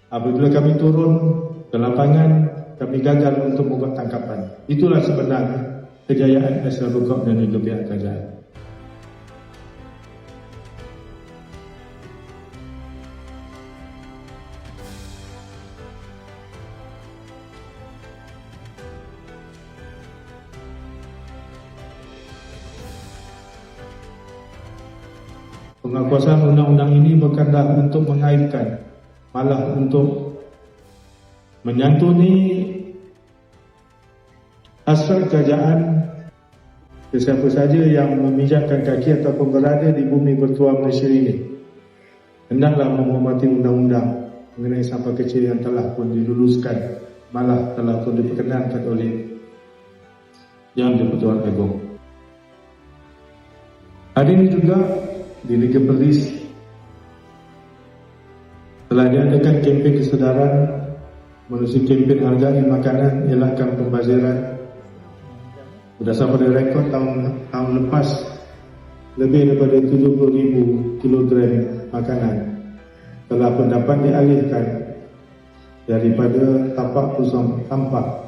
Apabila kami turun ke lapangan, kami gagal untuk membuat tangkapan. Itulah sebenarnya kejayaan SLB dan juga pihak kerajaan. Pengakuasaan undang-undang ini bukanlah untuk mengaibkan, malah untuk menyantuni hasrat kerajaan sesiapa saja yang memijakkan kaki ataupun berada di bumi bertuah Malaysia ini. Hendaklah menghormati undang-undang mengenai sampah kecil yang telah pun diluluskan, malah telah pun diperkenankan oleh Yang di-Pertuan Agong. Hari ini juga di Liga Perlis telah diadakan kempen kesedaran melalui kempen hargai makanan elakkan pembaziran. Berdasar pada rekod tahun lepas, lebih daripada 70,000 kilogram makanan telah pun dapat dialihkan daripada tapak pusat sampah.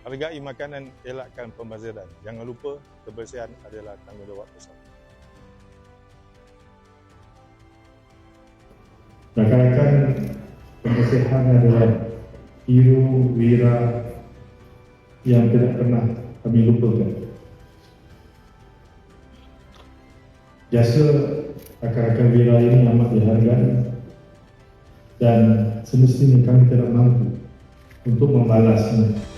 Hargai makanan, elakkan pembaziran. Jangan lupa, kebersihan adalah tanggungjawab bersama. Rakan-rakan, kebersihan adalah hero wira yang tidak pernah kami lupakan. Jasa rakan-rakan wira ini amat dihargai dan semestinya kami tidak mampu untuk membalasnya.